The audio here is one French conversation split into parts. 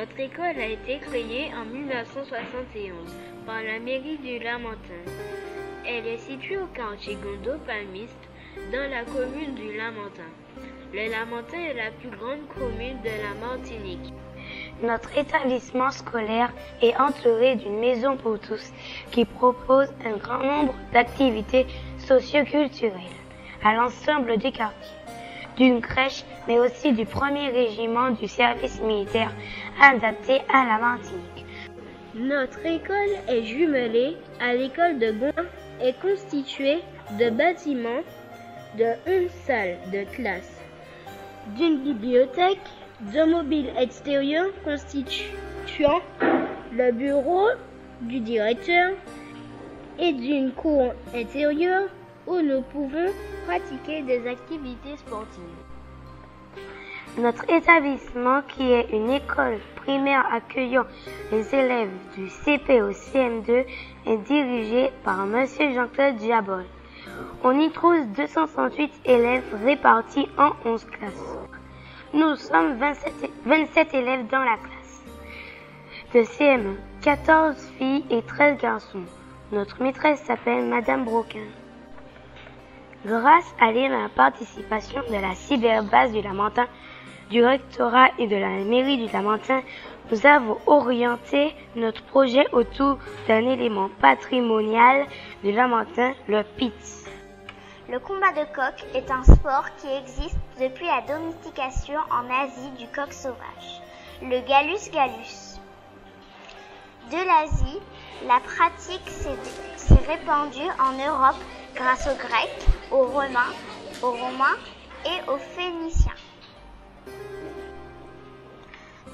Notre école a été créée en 1971 par la mairie du Lamentin. Elle est située au quartier Gondo-Palmiste, dans la commune du Lamentin. Le Lamentin est la plus grande commune de la Martinique. Notre établissement scolaire est entouré d'une maison pour tous qui propose un grand nombre d'activités socio-culturelles à l'ensemble du quartier, d'une crèche mais aussi du premier régiment du service militaire adapté à la Martinique. Notre école est jumelée à l'école de Gouin et constituée de bâtiments de une salle de classe, d'une bibliothèque, de mobiles extérieurs constituant le bureau du directeur et d'une cour intérieure où nous pouvons pratiquer des activités sportives. Notre établissement, qui est une école primaire accueillant les élèves du CP au CM2, est dirigé par M. Jean-Claude Diabol. On y trouve 268 élèves répartis en 11 classes. Nous sommes 27 élèves dans la classe. De CM1, 14 filles et 13 garçons. Notre maîtresse s'appelle Madame Broquin. Grâce à la participation de la cyberbase du Lamentin, du rectorat et de la mairie du Lamentin, nous avons orienté notre projet autour d'un élément patrimonial du Lamentin, le PITS. Le combat de coq est un sport qui existe depuis la domestication en Asie du coq sauvage, le Gallus gallus. De l'Asie, la pratique s'est répandue en Europe grâce aux Grecs, aux Romains et aux Phéniciens.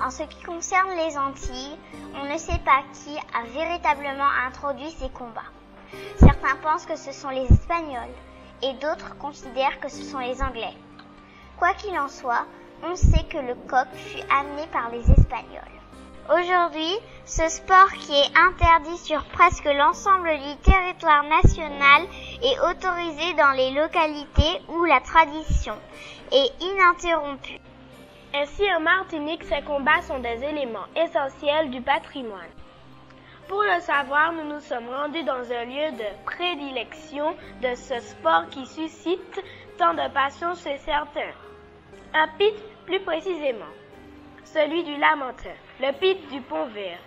En ce qui concerne les Antilles, on ne sait pas qui a véritablement introduit ces combats. Certains pensent que ce sont les Espagnols et d'autres considèrent que ce sont les Anglais. Quoi qu'il en soit, on sait que le coq fut amené par les Espagnols. Aujourd'hui, ce sport qui est interdit sur presque l'ensemble du territoire national est autorisé dans les localités où la tradition est ininterrompue. Ainsi, en Martinique, ces combats sont des éléments essentiels du patrimoine. Pour le savoir, nous nous sommes rendus dans un lieu de prédilection de ce sport qui suscite tant de passion chez certains. Un PIT plus précisément, celui du Lamentin, le PIT du Pont-Vert,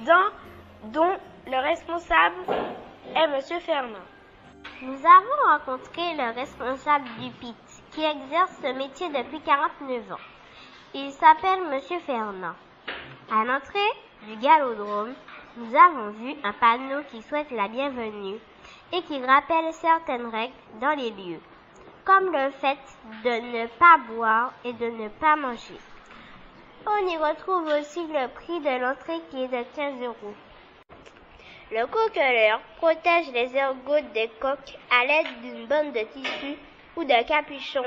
dont le responsable est M. Fernand. Nous avons rencontré le responsable du PIT qui exerce ce métier depuis 49 ans. Il s'appelle M. Fernand. À l'entrée du galodrome, nous avons vu un panneau qui souhaite la bienvenue et qui rappelle certaines règles dans les lieux, comme le fait de ne pas boire et de ne pas manger. On y retrouve aussi le prix de l'entrée qui est de 15 €. Le coqueleur protège les ergots des coqs à l'aide d'une bande de tissu ou d'un capuchon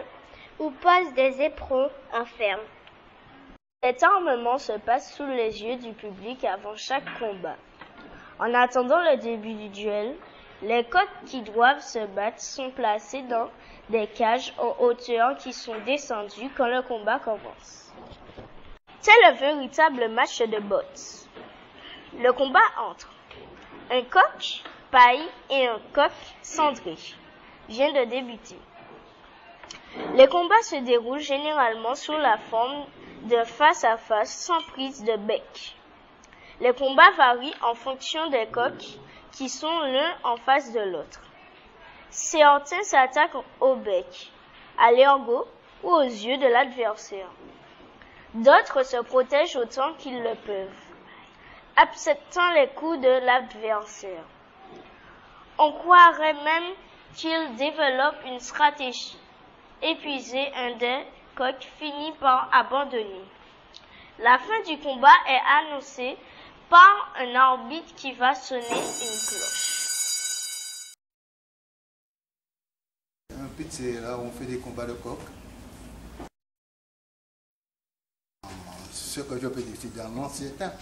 ou pose des éperons en ferme. Cet armement se passe sous les yeux du public avant chaque combat. En attendant le début du duel, les coqs qui doivent se battre sont placés dans des cages en hauteur qui sont descendues quand le combat commence. C'est le véritable match de boxe. Le combat entre un coq paille et un coq cendré vient de débuter. Les combats se déroulent généralement sous la forme de face à face sans prise de bec. Les combats varient en fonction des coqs qui sont l'un en face de l'autre. Certains s'attaquent au bec, à l'ergot ou aux yeux de l'adversaire. D'autres se protègent autant qu'ils le peuvent, acceptant les coups de l'adversaire. On croirait même qu'ils développent une stratégie. Épuisé, un des coqs finit par abandonner. La fin du combat est annoncée par un arbitre qui va sonner une cloche. Un pit, c'est là où on fait des combats de coq. Ce que je peux dire, c'est dans l'ancien temps.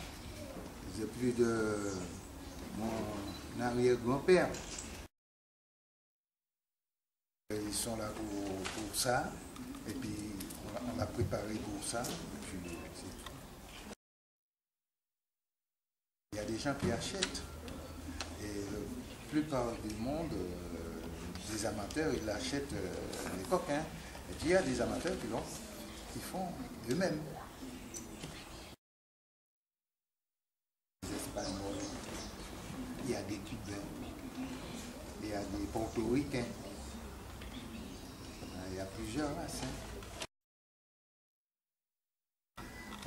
Depuis de mon arrière-grand-père. Ils sont là pour ça, et puis on a préparé pour ça. des gens qui achètent. Et la plupart du monde, des amateurs, ils achètent les coquins. Et puis il y a des amateurs qui font eux-mêmes. Les Espagnols, il y a des Cubains, il y a des Portoricains. Il y a plusieurs races.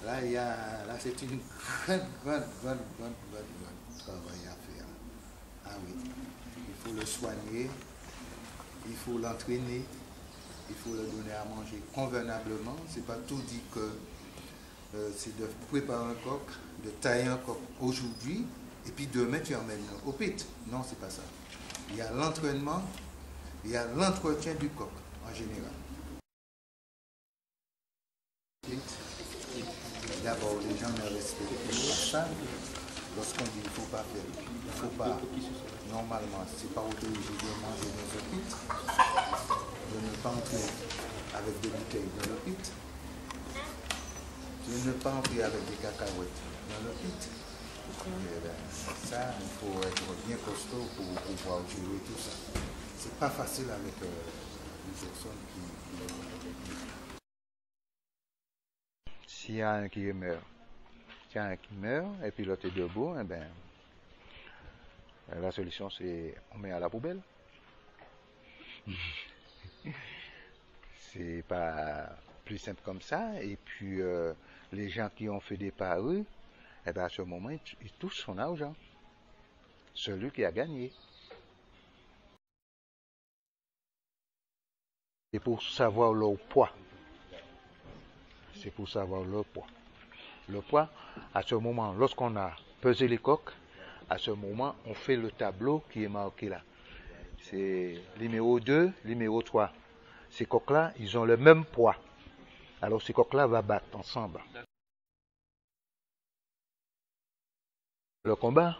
Là, c'est une grande travail à faire. Ah oui, il faut le soigner, il faut l'entraîner, il faut le donner à manger convenablement. C'est pas tout dit que c'est de préparer un coq, de tailler un coq aujourd'hui, et puis demain tu emmènes au pit. Non, c'est pas ça. Il y a l'entraînement, il y a l'entretien du coq en général. D'abord, les gens ne respectent pas ça. Lorsqu'on dit qu'il ne faut pas faire, il ne faut pas, normalement, c'est pas autorisé de manger dans le pit, de ne pas entrer avec des bouteilles dans le pit, de ne pas entrer avec des cacahuètes dans le pit. Et ben, ça, il faut être bien costaud pour pouvoir gérer tout ça. C'est pas facile avec les personnes qui s'il y a un qui meurt, et puis l'autre est debout, eh ben, la solution c'est on met à la poubelle. C'est pas plus simple comme ça. Et puis les gens qui ont fait des paris, eh ben, à ce moment ils touchent son argent. Celui qui a gagné. C'est pour savoir leur poids. C'est pour savoir le poids. Le poids, à ce moment, lorsqu'on a pesé les coqs, à ce moment, on fait le tableau qui est marqué là. C'est numéro 2, numéro 3. Ces coqs-là, ils ont le même poids. Alors ces coqs-là vont battre ensemble. Le combat,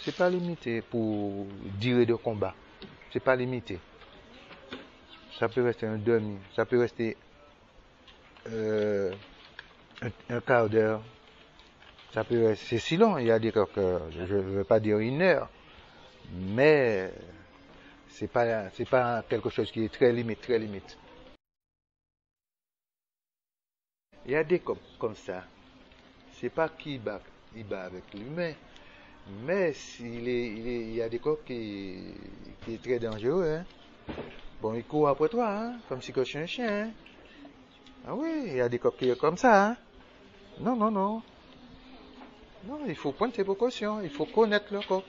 c'est pas limité pour durée de combat. C'est pas limité. Ça peut rester un demi, ça peut rester un quart d'heure, ça peut rester si long. Il y a des coqs, je ne veux pas dire une heure, mais c'est pas quelque chose qui est très limite. Il y a des coqs comme ça. C'est pas qu'il bat avec l'humain, mais il y a des coqs qui est très dangereux. Hein. Bon, il court après toi, hein, comme si c'est un chien. Hein. Ah oui, il y a des coqs qui sont comme ça. Hein. Non, il faut prendre ses précautions, il faut connaître le coq.